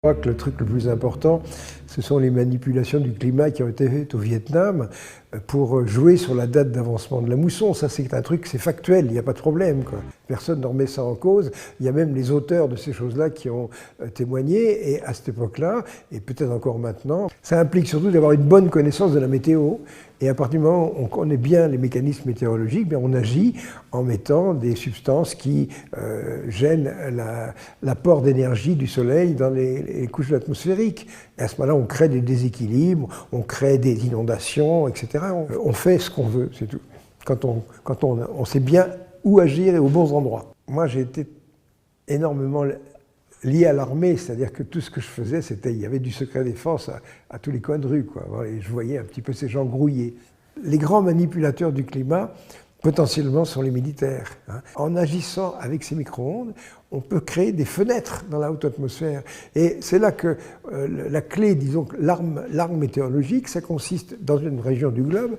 Je crois que le truc le plus important, ce sont les manipulations du climat qui ont été faites au Vietnam pour jouer sur la date d'avancement de la mousson. Ça, c'est un truc, c'est factuel, il n'y a pas de problème, quoi. Personne ne remet ça en cause. Il y a même les auteurs de ces choses-là qui ont témoigné, et à cette époque-là, et peut-être encore maintenant, ça implique surtout d'avoir une bonne connaissance de la météo. Et à partir du moment où on connaît bien les mécanismes météorologiques, bien on agit en mettant des substances qui gênent l'apport d'énergie du soleil dans les couches atmosphériques. Et à ce moment-là, on crée des déséquilibres, on crée des inondations, etc. On fait ce qu'on veut, c'est tout. Quand on sait bien où agir et aux bons endroits. Moi, j'ai été énormément lié à l'armée, c'est-à-dire que tout ce que je faisais, il y avait du secret défense à tous les coins de rue, quoi. Et je voyais un petit peu ces gens grouiller. Les grands manipulateurs du climat, potentiellement, sont les militaires. En agissant avec ces micro-ondes, on peut créer des fenêtres dans la haute atmosphère. Et c'est là que la clé, disons, l'arme météorologique, ça consiste, dans une région du globe,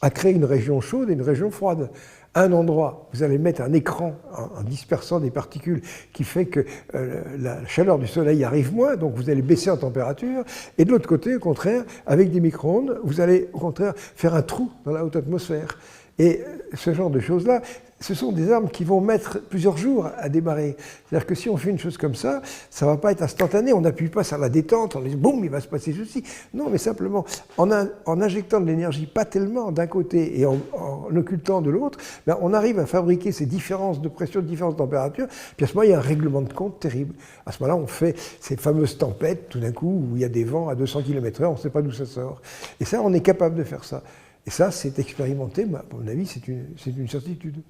à créer une région chaude et une région froide. Un endroit, vous allez mettre un écran en dispersant des particules qui fait que la chaleur du soleil arrive moins, donc vous allez baisser en température. Et de l'autre côté, au contraire, avec des micro-ondes, vous allez au contraire faire un trou dans la haute atmosphère. Et ce genre de choses-là, ce sont des armes qui vont mettre plusieurs jours à démarrer. C'est-à-dire que si on fait une chose comme ça, ça ne va pas être instantané, on n'appuie pas sur la détente, on dit boum, il va se passer ceci. Non, mais simplement, en injectant de l'énergie, pas tellement d'un côté et en occultant de l'autre, ben on arrive à fabriquer ces différences de pression, de différences de température, puis à ce moment-là, il y a un règlement de compte terrible. À ce moment-là, on fait ces fameuses tempêtes, tout d'un coup, où il y a des vents à 200 km/h, on ne sait pas d'où ça sort. Et ça, on est capable de faire ça. Et ça, c'est expérimenté, mais à mon avis, c'est une certitude.